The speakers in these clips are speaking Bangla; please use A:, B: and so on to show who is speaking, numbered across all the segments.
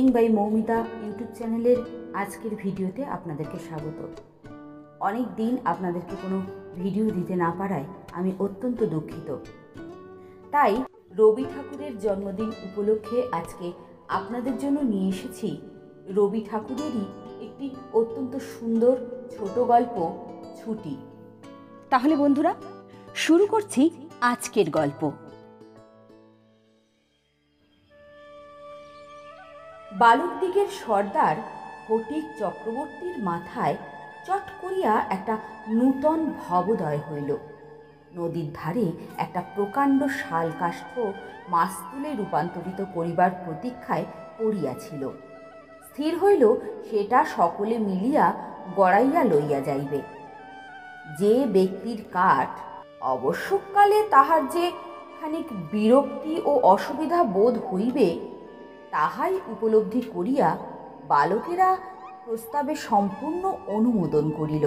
A: সেলিং বাই মৌমিতা ইউটিউব চ্যানেলের আজকের ভিডিওতে আপনাদেরকে স্বাগত। অনেক দিন আপনাদেরকে কোনো ভিডিও দিতে না পারায় আমি অত্যন্ত দুঃখিত। তাই রবি ঠাকুরের জন্মদিন উপলক্ষে আজকে আপনাদের জন্য নিয়ে এসেছি রবি ঠাকুরেরই একটি অত্যন্ত সুন্দর ছোট গল্প, ছুটি। তাহলে বন্ধুরা, শুরু করছি আজকের গল্প। বালকদিগের সর্দার ফটিক চক্রবর্তীর মাথায় চট করিয়া একটা নূতন ভবোদয় হইল। নদীর ধারে একটা প্রকাণ্ড শালকাষ্ঠ মাস্তুলে রূপান্তরিত করিবার প্রতীক্ষায় পড়িয়াছিল। স্থির হইল সেটা সকলে মিলিয়া গড়াইয়া লইয়া যাইবে। যে ব্যক্তির কাঠ অবশ্যকালে তাহার যে খানিক বিরক্তি ও অসুবিধা বোধ হইবে, তাহাই উপলব্ধি করিয়া বালকেরা প্রস্তাবে সম্পূর্ণ অনুমোদন করিল।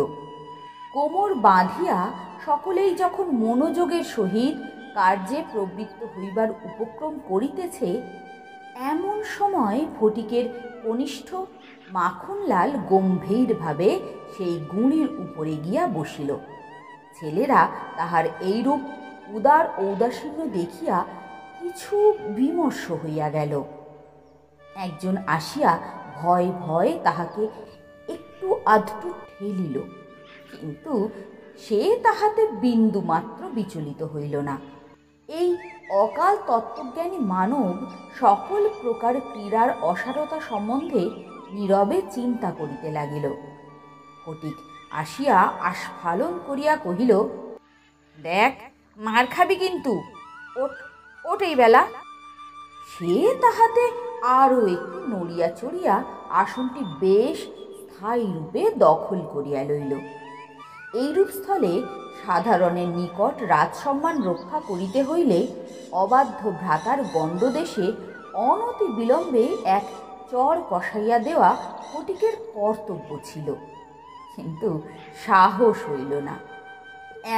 A: কোমর বাঁধিয়া সকলেই যখন মনোযোগের সহিত কার্যে প্রবৃত্ত হইবার উপক্রম করিতেছে, এমন সময় ফটিকের কনিষ্ঠ মাখনলাল গম্ভীরভাবে সেই গুঁড়ির উপরে গিয়া বসিল। ছেলেরা তাহার এইরূপ উদার ঔদাসীন্য দেখিয়া কিছু বিমর্ষ হইয়া গেল। একজন আসিয়া ভয় ভয়ে তাহাকে একটু আধটু ঠেলিল, কিন্তু সে তাহাতে বিন্দুমাত্র বিচলিত হইল না। এই অকাল তত্ত্বজ্ঞানী মানব সকল প্রকার ক্রীড়ার অসারতা সম্বন্ধে নীরবে চিন্তা করিতে লাগিল। ফটিক আসিয়া আস্ফালন করিয়া কহিল, দেখ, মার খাবি কিন্তু, ওঠ ওঠ এই বেলা। সে তাহাতে আরও একটু নড়িয়া চড়িয়া আসনটি বেশ স্থায়ী রূপে দখল করিয়া লইল। এইরূপ স্থলে সাধারণের নিকট রাজসম্মান রক্ষা করিতে হইলে অবাধ্য ভ্রাতার গণ্ডদেশে অনতি বিলম্বে এক চর কষাইয়া দেওয়া ফটিকের কর্তব্য ছিল, কিন্তু সাহস হইল না।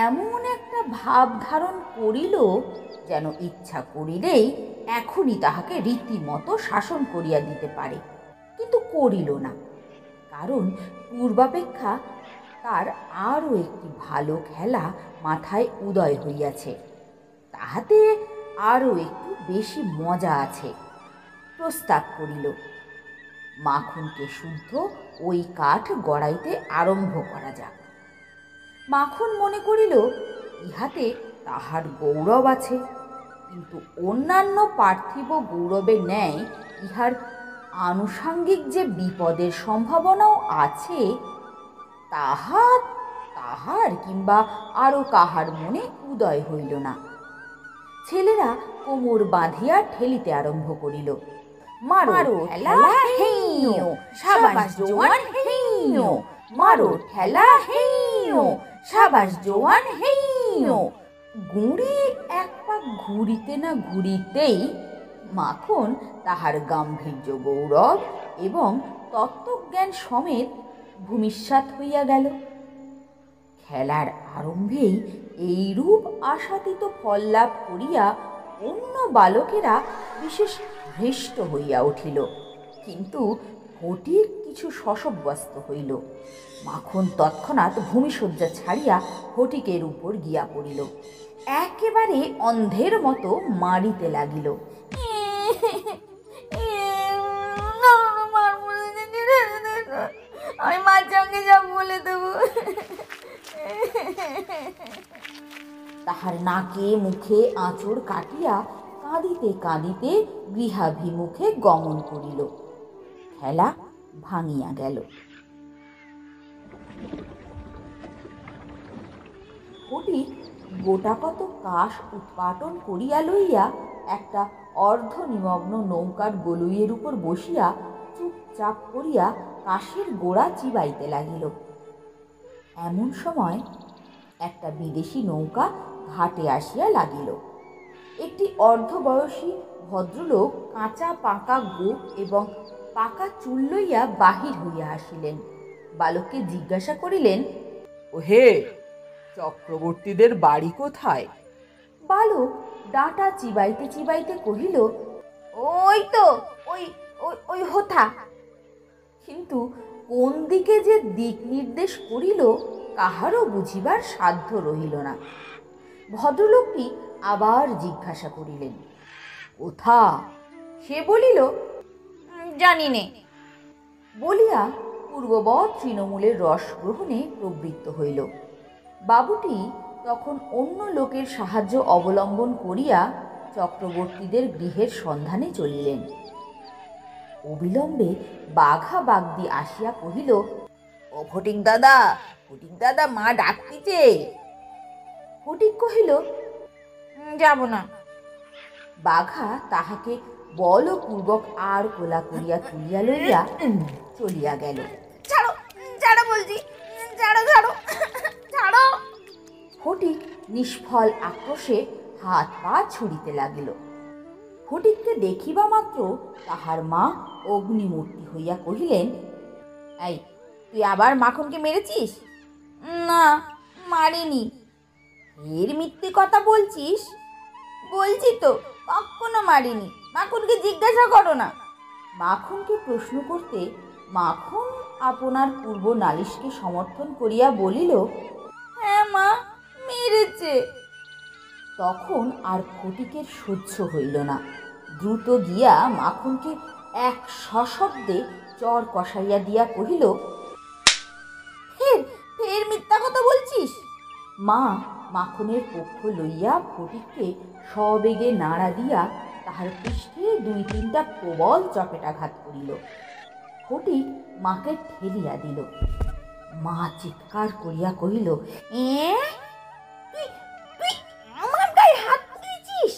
A: এমন একটা ভাব ধারণ করিল যেন ইচ্ছা করিলেই এখনই তাহাকে রীতিমতো শাসন করিয়া দিতে পারে, কিন্তু করিল না। কারণ পূর্বাপেক্ষা তার আরও একটি ভালো খেলা মাথায় উদয় হইয়াছে, তাহাতে আরও একটু বেশি মজা আছে। প্রস্তাব করিল, মাখনকে শুদ্ধ ওই কাঠ গড়াইতে আরম্ভ করা যাক। মাখন মনে করিল ইহাতে তাহার গৌরব আছে, কিন্তু অন্যান্য পার্থিব গৌরবের ন্যায় ইহার আনুষাঙ্গিক যে বিপদের সম্ভাবনাও আছে, তাহার কিংবা আরও কাহার মনে উদয় হইল না। ছেলেরা কোমর বাঁধিয়া ঠেলিতে আরম্ভ করিল। মারো ঠেলা হেইও, সাবাস জোয়ান হেইও, মারো ঠেলা হেইও, সাবাস জোয়ান হেইও। গুঁড়ি এক পাক ঘুরিতে না ঘুরিতেই মাখন তাহার গাম্ভীর্য গৌরব এবং তত্ত্বজ্ঞান সমেত ভূমিষ্যাৎ হইয়া গেল। খেলার আরম্ভেই এইরূপ আশাতীত ফল লাভ করিয়া অন্য বালকেরা বিশেষ হৃষ্ট হইয়া উঠিল, কিন্তু ফটিক কিছু শশব্যস্ত হইল। মাখন তৎক্ষণাৎ ভূমিশয্যা ছাড়িয়া ফটিকের উপর গিয়া পড়িল, একেবারে অন্ধের মতো মারিতে লাগিল। আমি মার সঙ্গে যাব বলে দেব। তাহার নাকে মুখে আঁচড় কাটিয়া কাঁদিতে কাঁদিতে গৃহাভিমুখে গমন করিল। খেলা ভাঙিয়া গেল। ফটিক গোটাকত কাশ উৎপাটন করিয়া লইয়া একটা অর্ধ নিমগ্ন নৌকার গলুইয়ের উপর বসিয়া চুপচাপ করিয়া কাশের গোড়া চিবাইতে লাগিল। এমন সময় একটা বিদেশি নৌকা ঘাটে আসিয়া লাগিল। একটি অর্ধবয়সী ভদ্রলোক কাঁচা পাকা গোঁফ এবং পাকা চুল লইয়া বাহির হইয়া আসিলেন। বালককে জিজ্ঞাসা করিলেন,
B: ওহে, চক্রবর্তীদের বাড়ি কোথায়?
A: বালক ডাঁটা চিবাইতে চিবাইতে কহিল, ওই তো ওই ওই ওই হোথা। কিন্তু কোন দিকে যে দিক নির্দেশ করিল কাহারও বুঝিবার সাধ্য রহিল না। ভদ্রলোকটি আবার জিজ্ঞাসা করিলেন, কোথা? সে বলিল, জানি নে, বলিয়া পূর্ববৎ তৃণমূলের রস গ্রহণে প্রবৃত্ত হইল। বাবুটি তখন অন্য লোকের সাহায্য অবলম্বন করিয়া চক্রবর্তীদের গৃহের সন্ধানে চলিলেন। অবিলম্বে বাঘা বাগদি আসিয়া কহিল, ও ফটিক দাদা, মা ডাকতিছে। ফটিক কহিল, যাব না। বাঘা তাহাকে বলপূর্বক আর কোলা করিয়া তুলিয়া লইয়া চলিয়া গেল। ছাড়ো ছাড়ো বলছি, ছাড়ো ছাড়ো ছাড়ো। ফটিক নিষ্ফল আক্রোশে হাত পা ছুড়িতে লাগিল। ফটিককে দেখিবা মাত্র তাহার মা অগ্নিমূর্তি হইয়া কহিলেন, এই তুই আবার মাখনকে মেরেছিস? না, মারিনি। এর মিথ্যে কথা বলছিস? বলছি তো, কখনো মারিনি। মাখনকে জিজ্ঞাসা করো না। মাখনকে প্রশ্ন করতে মাখন আপনার পূর্ব নালিশকে সমর্থন করিয়া বলিল, হ্যাঁ মা, মেরেছে। তখন আর ফটিকের সহ্য হইল না। দ্রুত গিয়া মাখনকে এক সশব্দে চর কষাইয়া দিয়া কহিল, ফের ফের মিথ্যা কথা বলছিস। মা মাখনের পক্ষ লইয়া ফটিককে সবেগে নাড়া দিয়া তাহার পৃষ্ঠে দুই তিনটা প্রবল চপেটাঘাত করিল। ফটিক মাকে ঠেলিয়া দিল। মা চিৎকার করিয়া কহিল, তুই আমার গায়ে হাত তুলেছিস?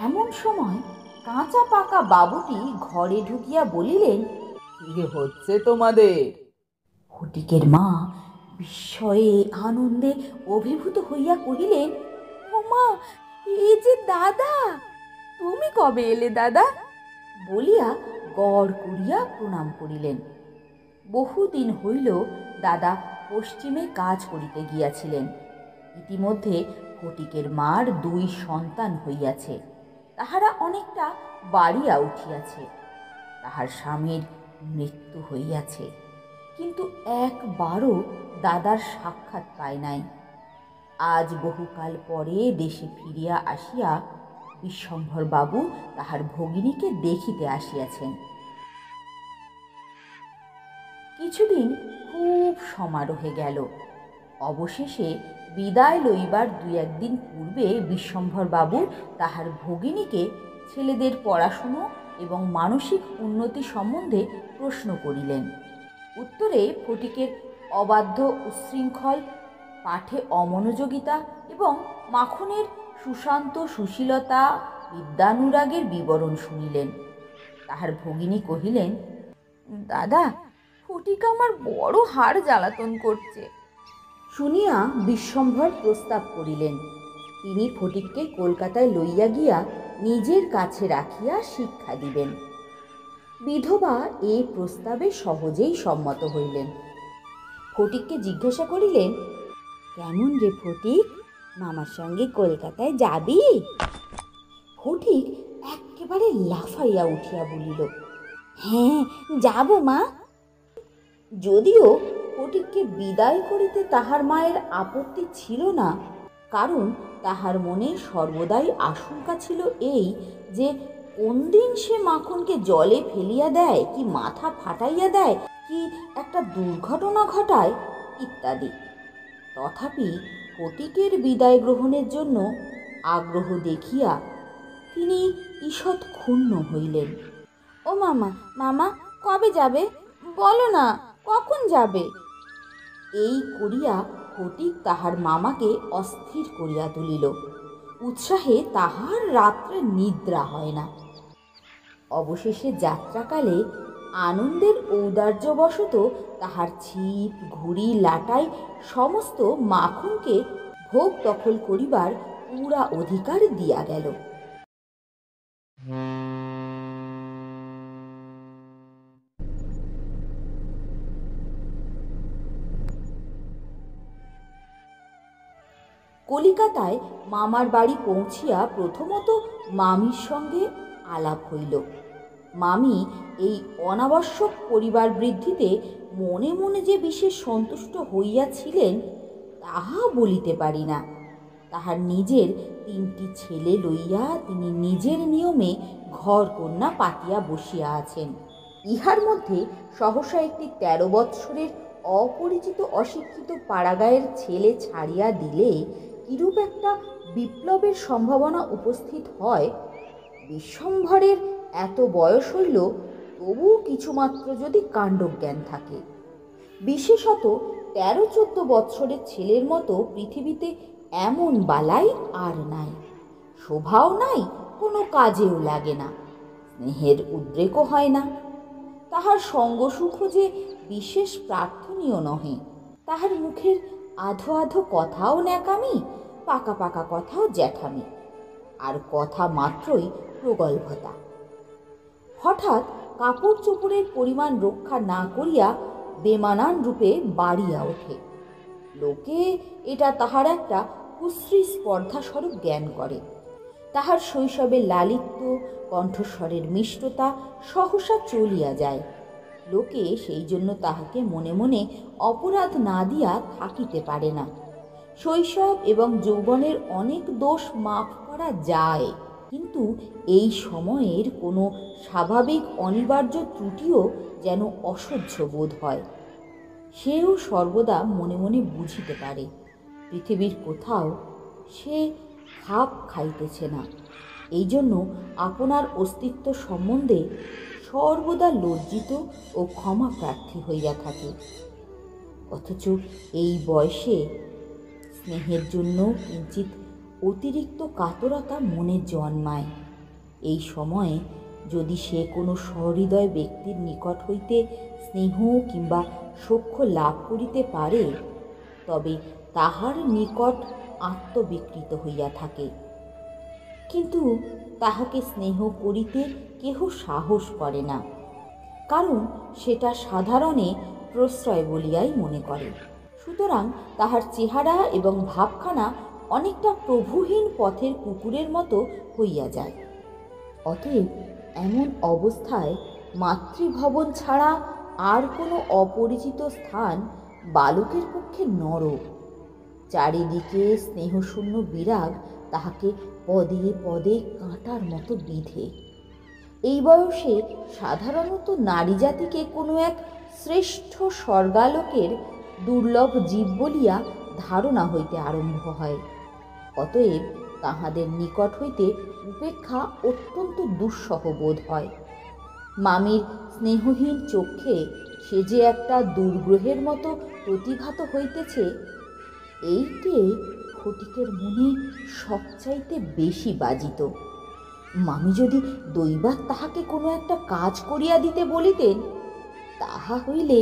A: এমন সময় কাঁচা পাকা বাবুটি ঘরে ঢুকিয়া বলিলেন,
B: কি হচ্ছে তোমাদের?
A: ফটিকের মা বিস্ময়ে আনন্দে অভিভূত হইয়া কহিলেন, ও মা, এ যে দাদা। তুমি কবে এলে দাদা? বলিয়া গড় করিয়া প্রণাম করিলেন। বহুদিন হইল দাদা পশ্চিমে কাজ করিতে গিয়াছিলেন। ইতিমধ্যে ফটিকের মার দুই সন্তান হইয়াছে, তাহারা অনেকটা বাড়িয়া উঠিয়াছে। তাহার স্বামীর মৃত্যু হইয়াছে, কিন্তু একবারও দাদার সাক্ষাৎ পায় নাই। আজ বহুকাল পরে দেশে ফিরিয়া আসিয়া বিশ্বম্ভর বাবু তাহার ভগিনীকে দেখিতে আসিয়াছেন। কিছুদিন খুব সমারোহে গেল। অবশেষে বিদায় লইবার দুই একদিন পূর্বে বিশ্বম্ভর বাবু তাহার ভগিনীকে ছেলেদের পড়াশুনো এবং মানসিক উন্নতি সম্বন্ধে প্রশ্ন করিলেন। উত্তরে ফটিকের অবাধ্য উচ্ছৃঙ্খল, পাঠে অমনোযোগিতা এবং মাখনের সুশান্ত সুশীলতা বিদ্যানুরাগের বিবরণ শুনিলেন। তাহার ভগিনী কহিলেন, দাদা, ফটিক আমার বড় হাড় জ্বালাতন করছে। শুনিয়া বিশ্বম্ভর প্রস্তাব করিলেন, তিনি ফটিককে কলকাতায় লইয়া গিয়া নিজের কাছে রাখিয়া শিক্ষা দিবেন। বিধবা এই প্রস্তাবে সহজেই সম্মত হইলেন। ফটিককে জিজ্ঞাসা করিলেন, কেমন রে ফটিক, মামার সঙ্গে কলকাতায় যাবি? ফটিক একেবারে লাফাইয়া উঠিয়া বলিল, হ্যাঁ যাব মা। যদিও ফটিককে বিদায় করিতে তাহার মায়ের আপত্তি ছিল না, কারণ তাহার মনে সর্বদাই আশঙ্কা ছিল এই যে কোন দিন সে মাখনকে জলে ফেলিয়া দেয়, কি মাথা ফাটাইয়া দেয়, কি একটা দুর্ঘটনা ঘটায় ইত্যাদি। তথাপি ফটিকের বিদায় গ্রহণের জন্য আগ্রহ দেখিয়া তিনি ঈষৎ ক্ষুণ্ণ হইলেন। ও মামা কবে যাবে? বলো না, কখন যাবে? এই করিয়া ফটিক তাহার মামাকে অস্থির করিয়া তুলিল। উৎসাহে তাহার রাত্রে নিদ্রা হয় না। অবশেষে যাত্রাকালে আনন্দের ঔদার্যবশত তাহার ছিপ, ঘুড়ি, লাটাই সমস্ত মাখনকে ভোগ দখল করিবার পুরা অধিকার দিয়া গেল। কলিকাতায় মামার বাড়ি পৌঁছিয়া প্রথমত মামির সঙ্গে আলাপ হইল। মামি এই অনাবশ্যক পরিবার বৃদ্ধিতে মনে মনে যে বিশেষ সন্তুষ্ট হইয়াছিলেন তাহা বলিতে পারি না। তাহার নিজের 3টি ছেলে লইয়া তিনি নিজের নিয়মে ঘর কন্যা পাতিয়া বসিয়া আছেন। ইহার মধ্যে সহসা একটি 13 বৎসরের অপরিচিত অশিক্ষিত পাড়াগাঁয়ের ছেলে ছাড়িয়া দিলে কিরূপ একটা বিপ্লবের সম্ভাবনা উপস্থিত হয়। বিশ্বম্ভরের এত বয়স হইল, তবু কিছুমাত্র যদি কাণ্ডজ্ঞান থাকে। বিশেষত 13-14 বৎসরের ছেলের মতো পৃথিবীতে এমন বালাই আর নাই। শোভাও নাই, কোনো কাজেও লাগে না, স্নেহের উদ্রেকও হয় না। তাহার সঙ্গসুখ যে বিশেষ প্রার্থনীয় নহে। তাহার মুখের আধো আধো কথাও ন্যাকামি, পাকা পাকা কথাও জ্যাঠামি, আর কথা মাত্রই প্রগল্ভতা। হঠাৎ কাপড় চোপড়ের পরিমাণ রক্ষা না করিয়া বেমানান রূপে বাড়িয়া ওঠে। লোকে এটা তাহার একটা কুশ্রী স্পর্ধা স্বরূপ জ্ঞান করে। তাহার শৈশবের লালিত্য, কণ্ঠস্বরের মিষ্টতা সহসা চলিয়া যায়। লোকে সেই জন্য তাহাকে মনে মনে অপরাধ না দিয়া থাকিতে পারে না। শৈশব এবং যৌবনের অনেক দোষ মাফ করা যায়, কিন্তু এই সময়ের কোনো স্বাভাবিক অনিবার্য ত্রুটিও যেন অসহ্য বোধ হয়। সেও সর্বদা মনে মনে বুঝিতে পারে পৃথিবীর কোথাও সে খাপ খাইতেছে না। এই জন্য আপনার অস্তিত্ব সম্বন্ধে সর্বদা লজ্জিত ও ক্ষমা প্রার্থী হইয়া থাকে। অথচ এই বয়সে স্নেহের জন্য কিঞ্চিত অতিরিক্ত কাতরতা মনে জন্মায়। এই সময়ে যদি সে কোনো সহৃদয় ব্যক্তির নিকট হইতে স্নেহ কিংবা সখ্য লাভ করিতে পারে, তবে তাহার নিকট আত্মবিকৃত হইয়া থাকে। কিন্তু তাহাকে স্নেহ করিতে কেহ সাহস করে না, কারণ সেটা সাধারণে প্রশ্রয় বলিয়াই মনে করে। সুতরাং তাহার চেহারা এবং ভাবখানা অনেকটা প্রভুহীন পথের কুকুরের মতো হইয়া যায়। অতএব এমন অবস্থায় মাতৃভবন ছাড়া আর কোনো অপরিচিত স্থান বালকের পক্ষে নরক। চারিদিকে স্নেহশূন্য বিরাগ তাহাকে পদে পদে কাঁটার মতো বিঁধে। এই বয়সে সাধারণত নারী জাতিকে কোনো এক শ্রেষ্ঠ স্বর্গালোকের দুর্লভ জীব বলিয়া ধারণা হইতে আরম্ভ হয়। অতএব তাহাদের নিকট হইতে উপেক্ষা অত্যন্ত দুঃসহ বোধ হয়। মামির স্নেহহীন চক্ষে সে যে একটা দুর্গ্রহের মতো প্রতিভাত হইতেছে, এইটে ফটিকের মনে সবচাইতে বেশি বাজিত। মামি যদি দৈবাৎ তাহাকে কোনো একটা কাজ করিয়া দিতে বলিতেন, তাহা হইলে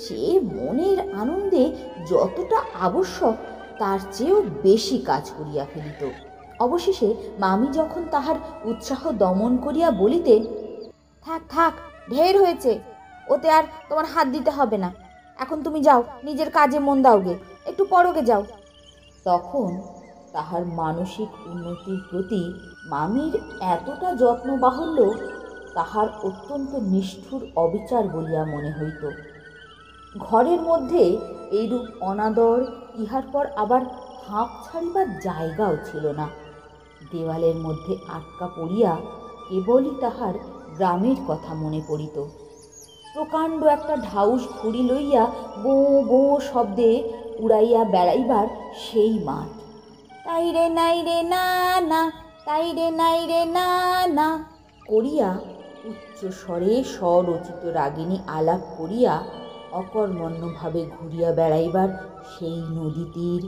A: সে মনের আনন্দে যতটা আবশ্যক তার চেয়েও বেশি কাজ করিয়া ফেলিত। অবশেষে মামি যখন তাহার উৎসাহ দমন করিয়া বলিতেন, থাক থাক, ঢের হয়েছে, ওতে আর তোমার হাত দিতে হবে না, এখন তুমি যাও, নিজের কাজে মন দাওগে, একটু পরগে যাও, তখন তাহার মানসিক উন্নতির প্রতি মামির এতটা যত্ন বাহুল্য তাহার অত্যন্ত নিষ্ঠুর অবিচার বলিয়া মনে হইত। ঘরের মধ্যে এইরূপ অনাদর ইহার পর আবার হাঁপ ছাড়িবার জায়গাও ছিল না। দেওয়ালের মধ্যে আটকা পড়িয়া কেবলই তাহার গ্রামের কথা মনে পড়িত। প্রকাণ্ড একটা ঢাউস ঘুড়ি লইয়া বো বো শব্দে উড়াইয়া বেড়াইবার সেই মাঠ। তাই রে নাই রে না না, তাই রে নাই রে না না করিয়া উচ্চ স্বরে স্বরচিত রাগিনী আলাপ করিয়া অকর্মণ্যভাবে ঘুরিয়া বেড়াইবার সেই নদী তীর,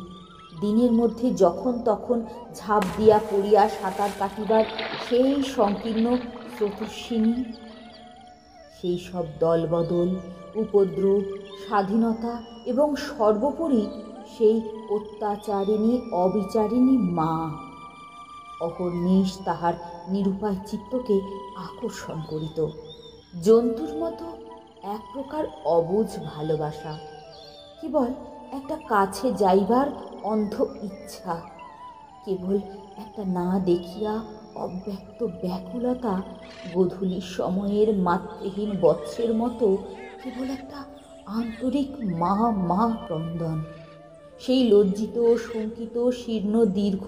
A: দিনের মধ্যে যখন তখন ঝাঁপ দিয়া পড়িয়া সাঁতার কাটিবার সেই সংকীর্ণ স্রোতস্বিনী, সেই সব দলবদল, উপদ্রব, স্বাধীনতা এবং সর্বোপরি সেই অত্যাচারিণী অবিচারিণী মা, অহর্নিশ তাহার নিরুপায় চিত্তকে আকর্ষণ করিত। জন্তুর মতো এক প্রকার অবুঝ ভালোবাসা, কেবল একটা কাছে যাইবার অন্ধ ইচ্ছা, কেবল একটা না দেখিয়া অব্যক্ত ব্যাকুলতা গোধূলির সময়ের মাতৃহীন বৎসের মতো কেবল একটা আন্তরিক মা মা ক্রন্দন। সেই লজ্জিত, শঙ্কিত, শীর্ণ, দীর্ঘ,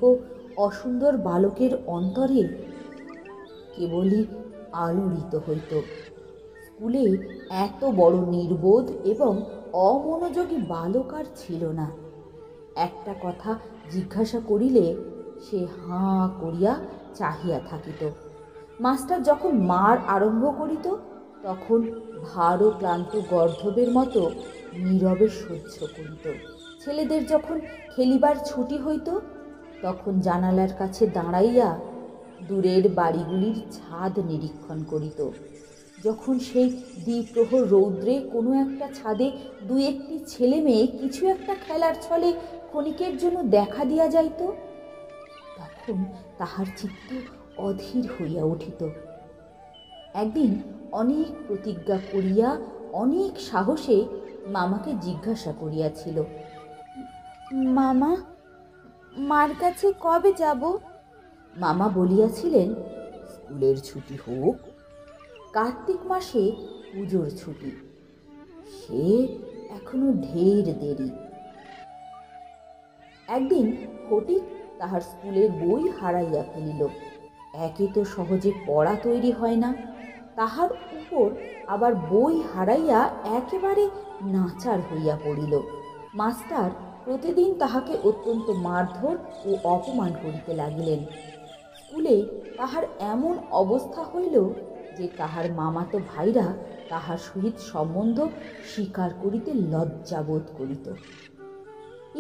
A: অসুন্দর বালকের অন্তরে কেবলই আলোড়িত হইত। স্কুলে এত বড় নির্বোধ এবং অমনোযোগী বালক আর ছিল না। একটা কথা জিজ্ঞাসা করিলে সে হাঁ করিয়া চাহিয়া থাকিত। মাস্টার যখন মার আরম্ভ করিত তখন ভার ও ক্লান্ত গর্ধবের মতো নীরবে সহ্য করিত। ছেলেদের যখন খেলিবার ছুটি হইত তখন জানালার কাছে দাঁড়াইয়া দূরের বাড়িগুলির ছাদ নিরীক্ষণ করিত। যখন সেই দ্বিপ্রহর রৌদ্রে কোনো একটা ছাদে দুই একটি ছেলে মেয়ে কিছু একটা খেলার ছলে ক্ষণিকের জন্য দেখা দিয়া যাইত, তখন তাহার চিত্ত অধীর হইয়া উঠিত। একদিন অনেক প্রতিজ্ঞা করিয়া অনেক সাহসে মামাকে জিজ্ঞাসা করিয়াছিল, মামা, মার কাছে কবে যাব? মামা বলিয়াছিলেন, স্কুলের ছুটি হোক। কার্তিক মাসে পুজোর ছুটি, সে এখনো ঢের দেরি। একদিন ফটিক তাহার স্কুলের বই হারাইয়া ফেলিল। একে তো সহজে পড়া তৈরি হয় না, তাহার উপর আবার বই হারাইয়া একেবারে নাচার হইয়া পড়িল। মাস্টার প্রতিদিন তাহাকে অত্যন্ত মারধর ও অপমান করিতে লাগিলেন। স্কুলে তাহার এমন অবস্থা হইল যে তাহার মামাতো ভাইরা তাহার সহিত সম্বন্ধ স্বীকার করিতে লজ্জাবোধ করিত।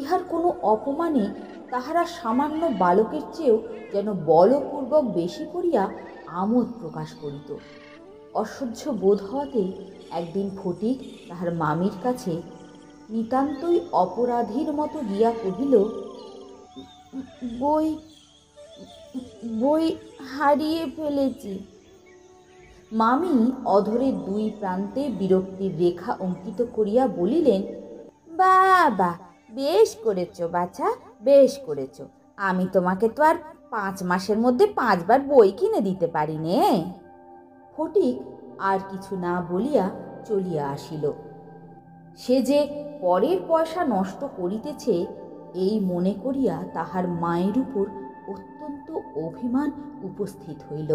A: ইহার কোনো অপমানে তাহারা সামান্য বালকের চেয়েও যেন বলপূর্বক বেশি করিয়া আমোদ প্রকাশ করিত। অসহ্য বোধ হওয়াতে একদিন ফটিক তাহার মামির কাছে নিতান্তই অপরাধীর মতো গিয়া কহিল, বই বই হারিয়ে ফেলেছি। মামি অধরের দুই প্রান্তে বিরক্তির রেখা অঙ্কিত করিয়া বলিলেন, বাবা, বেশ করেছ বাছা, বেশ করেছ। আমি তোমাকে তো আর 5 মাসের মধ্যে 5 বার বই কিনে দিতে পারি নে। ফটিক আর কিছু না বলিয়া চলিয়া আসিল। সে যে পরের পয়সা নষ্ট করিতেছে এই মনে করিয়া তাহার মায়ের উপর অত্যন্ত অভিমান উপস্থিত হইল।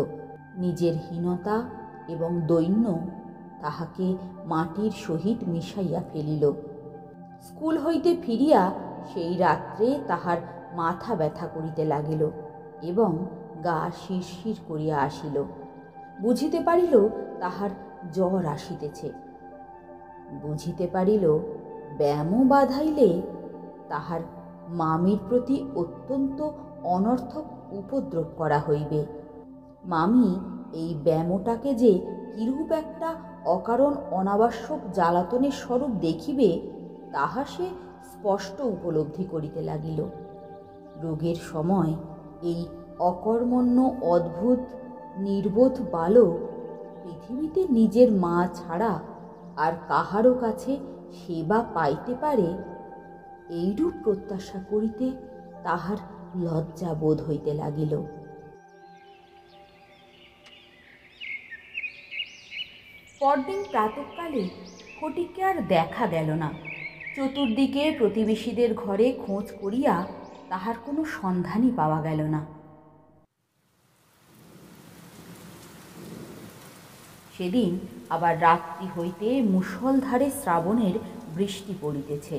A: নিজের হীনতা এবং দৈন্য তাহাকে মাটির সহিত মিশাইয়া ফেলিল। স্কুল হইতে ফিরিয়া সেই রাত্রে তাহার মাথা ব্যথা করিতে লাগিল এবং গা শিরশির করিয়া আসিল। বুঝিতে পারিল তাহার জ্বর আসিতেছে। বুঝিতে পারিল ব্যামো বাধাইলে তাহার মামির প্রতি অত্যন্ত অনর্থক উপদ্রব করা হইবে। মামি এই ব্যামোটাকে যে কিরূপ একটা অকারণ অনাবশ্যক জ্বালাতনের স্বরূপ দেখিবে তাহা সে স্পষ্ট উপলব্ধি করিতে লাগিল। রোগের সময় এই অকর্মণ্য অদ্ভুত নির্বোধ বালক পৃথিবীতে নিজের মা ছাড়া আর কাহারও কাছে সেবা পাইতে পারে এইরূপ প্রত্যাশা করিতে তাহার লজ্জা বোধ হইতে লাগিল। পরদিন প্রাতঃকালে ফটিককে আর দেখা গেল না। চতুর্দিকে প্রতিবেশীদের ঘরে খোঁজ করিয়া তাহার কোনো সন্ধানই পাওয়া গেল না। সেদিন আবার রাত্রি হইতে মুষলধারে শ্রাবণের বৃষ্টি পড়িতেছে,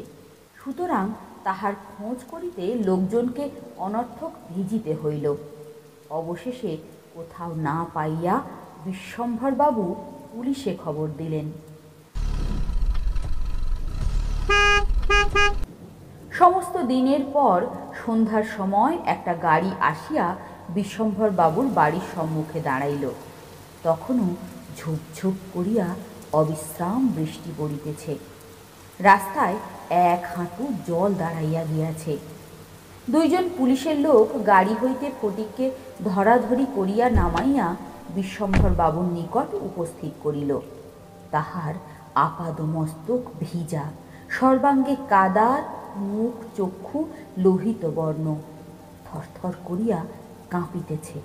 A: সুতরাং তাহার খোঁজ করিতে লোকজনকে অনর্থক ভিজিতে হইল। অবশেষে কোথাও না পাইয়া বিশ্বম্ভরবাবু পুলিশে খবর দিলেন। সমস্ত দিনের পর সন্ধ্যার সময় একটা গাড়ি আসিয়া বিশ্বম্ভরবাবুর বাড়ির সম্মুখে দাঁড়াইল। তখনও ঝুপঝুপ করিয়া অবিশ্রাম বৃষ্টি পড়িতেছে। রাস্তায় 1 হাঁটু জল দাঁড়াইয়া গিয়াছে। 2 জন পুলিশের লোক গাড়ি হইতে ফটিককে ধরাধরি করিয়া নামাইয়া বিশ্বম্ভরবাবুর নিকট উপস্থিত করিল। তাহার আপাদমস্তক ভিজা, সর্বাঙ্গে কাদার, মুখ চক্ষু লোহিত বর্ণ, থরথর করিয়া কাঁপিতেছে।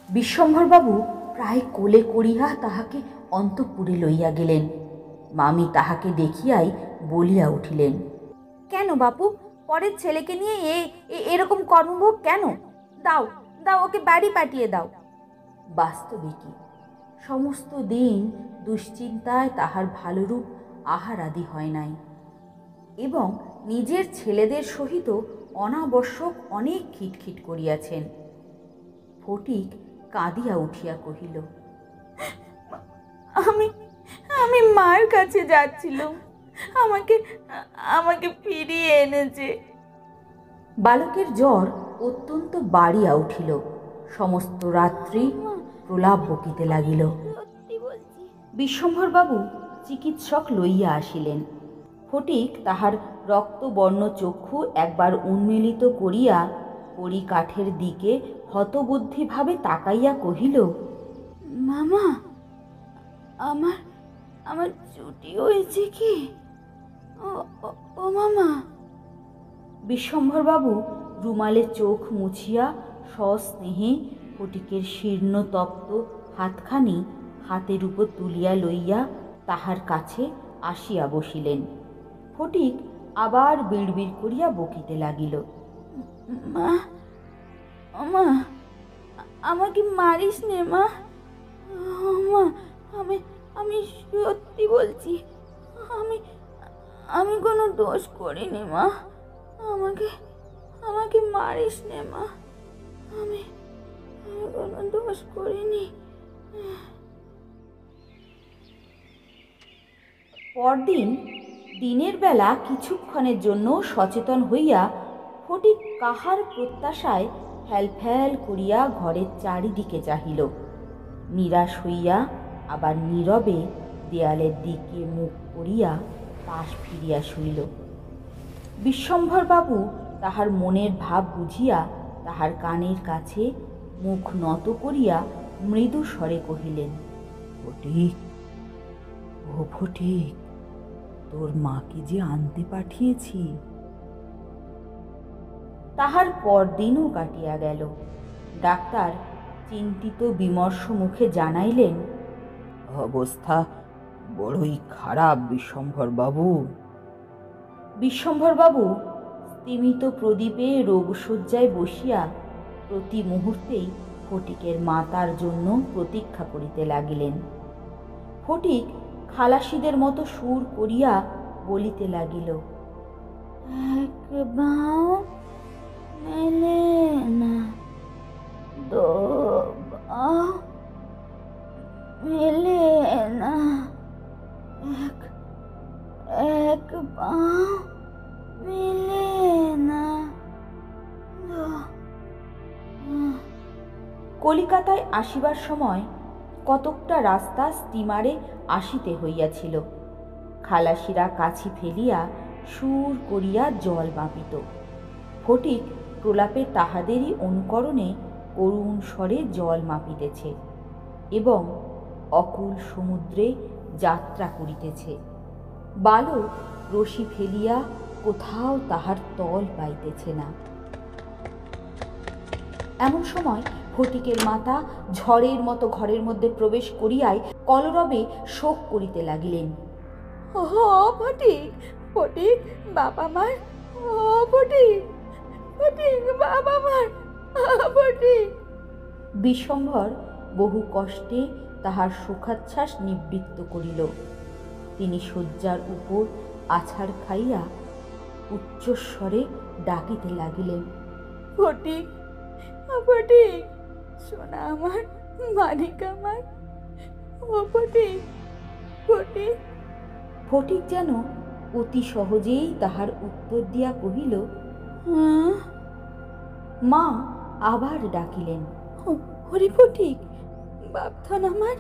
A: বিশ্বম্ভরবাবু প্রায় কোলে করিয়া তাহাকে অন্তঃপুরে লইয়া গেলেন। মামি তাহাকে দেখিয়াই বলিয়া উঠিলেন, কেন বাপু, পরের ছেলেকে নিয়ে এরকম কর্মভোগ কেন? দাও দাও, ওকে বাড়ি পাঠিয়ে দাও। বাস্তবিকই সমস্ত দিন দুশ্চিন্তায় তাহার ভালোরূপ আহার আদি হয় নাই, এবং নিজের ছেলেদের সহিত অনাবশ্যক অনেক খিটখিট করিয়াছেন। ফটিক কাঁদিয়া উঠিয়া কহিল, আমি আমি মার কাছে যাচ্ছিলাম, আমাকে আমাকে ফিরিয়ে এনেছে। বালকের জ্বর অত্যন্ত বাড়িয়া উঠিল, সমস্ত রাত্রি প্রলাপ বকিতে লাগিল। বিশ্বম্ভরবাবু চিকিৎসক লইয়া আসিলেন। ফটিক তাহার রক্তবর্ণ চক্ষু একবার উন্মিলিত করিয়া কড়িকাঠের দিকে হতবুদ্ধিভাবে তাকাইয়া কহিল, মামা, আমার আমার ছুটি হয়েছে কি? ও মামা। বিশ্বম্ভরবাবু রুমালে চোখ মুছিয়া সস্নেহে ফটিকের শীর্ণ তপ্ত হাতখানি হাতের উপর তুলিয়া লইয়া তাহার কাছে আসিয়া বসিলেন। ফটিক আবার বিড়বিড় করিয়া বকিতে লাগিল, মা, মা, আমাকে মারিস নে মা, মা, আমি আমি সত্যি বলছি, আমি আমি কোনো দোষ করিনি মা, আমাকে আমাকে মারিস নে মা, আমি কোনো দোষ করিনি। পরদিন দিনের বেলা কিছুক্ষণের জন্য সচেতন হইয়া ফটিক কাহার প্রত্যাশায় ফ্যাল করিয়া ঘরের চারিদিকে চাহিল। নিরাশ হইয়া আবার নীরবে দেয়ালের দিকে মুখ করিয়া পাশ ফিরিয়া শুইল। বিশ্বম্ভরবাবু তাহার মনের ভাব বুঝিয়া তাহার কানের কাছে মুখ নত করিয়া মৃদু স্বরে কহিলেন, ফটিক, ও ফটিক, তোর মাকে যে আনতে পাঠিয়েছি। তাহার পরদিনও কাটিয়া গেল। ডাক্তার চিন্তিত বিমর্ষ মুখে জানাইলেন, অবস্থা বড়ই খারাপ বিশ্বম্ভরবাবু। বিশ্বম্ভরবাবু স্তিমিত প্রদীপে রোগশয্যায় বসিয়া প্রতি মুহূর্তেই ফটিকের মাতার জন্য প্রতীক্ষা করিতে লাগিলেন। ফটিক খালাসিদের মতো সুর করিয়া বলিতে লাগিল, এক বাও মেলে না, দো বাও মেলে না, এক বাও মেলে না। কলিকাতায় আসিবার সময় কতকটা রাস্তা স্টিমারে আসিতে হইয়াছিল। খালাসিরা কাছি ফেলিয়া সুর করিয়া জল মাপিত। ফটিক প্রলাপে তাহাদেরই অনুকরণে করুণ স্বরে জল মাপিতেছে এবং অকুল সমুদ্রে যাত্রা করিতেছে। বালক রশি ফেলিয়া কোথাও তাহার তল পাইতেছে না। এমন সময় ফটিকের মাতা ঝড়ের মতো ঘরের মধ্যে প্রবেশ করিয়াই কলরবে শোক করিতে লাগিলেন। ও ফটিক, ফটিক, বাবা মার, ও ফটিক, ফটিক, বাবা মার, ফটিক। বিশ্বম্ভর বহু কষ্টে তাহার সুখাচ্ছ্বাস নিবৃত্ত করিল। তিনি শয্যার উপর আছাড় খাইয়া উচ্চস্বরে ডাকিতে লাগিলেন, ফটিক, ফটিক, সোনা আমার, মানিক আমার, ও ফটিক, ফটিক। ফটিক যেন অতি সহজেই তাহার উত্তর দিয়া কহিল, মা আবার ডাকিলেন, ওরে ফটিক, বাপধন আমার।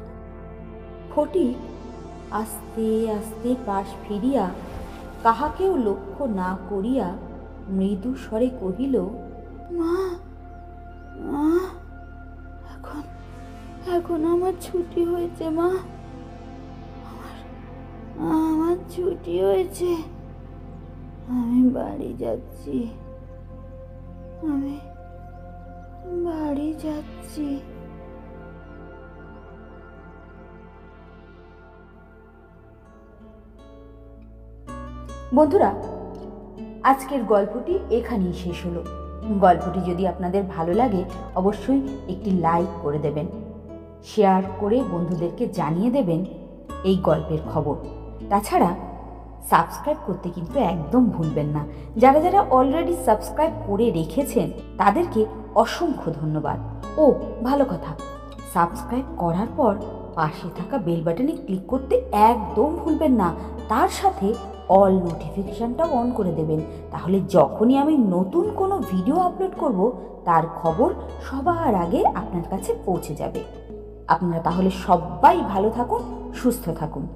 A: ফটিক আস্তে আস্তে পাশ ফিরিয়া কাহাকেও লক্ষ্য না করিয়া মৃদু স্বরে কহিল, মা, মা, এখন এখন আমার ছুটি হয়েছে মা, আমার
C: আজ ছুটি হয়েছে, আমি বাড়ি যাচ্ছি, আমি বাড়ি যাচ্ছি।
A: বন্ধুরা, আজকের গল্পটি এখানেই শেষ হলো। গল্পটি যদি আপনাদের ভালো লাগে অবশ্যই একটি লাইক করে দেবেন, শেয়ার করে বন্ধুদেরকে জানিয়ে দেবেন এই গল্পের খবর। তাছাড়া সাবস্ক্রাইব করতে কিন্তু একদম ভুলবেন না। যারা যারা অলরেডি সাবস্ক্রাইব করে রেখেছেন তাদেরকে অসংখ্য ধন্যবাদ। ও ভালো কথা, সাবস্ক্রাইব করার পর পাশে থাকা বেল বাটনে ক্লিক করতে একদম ভুলবেন না। তার সাথে অল নোটিফিকেশানটাও অন করে দেবেন, তাহলে যখনই আমি নতুন কোনো ভিডিও আপলোড করব তার খবর সবার আগে আপনার কাছে পৌঁছে যাবে। আপনারা তাহলে সবাই ভালো থাকুন, সুস্থ থাকুন।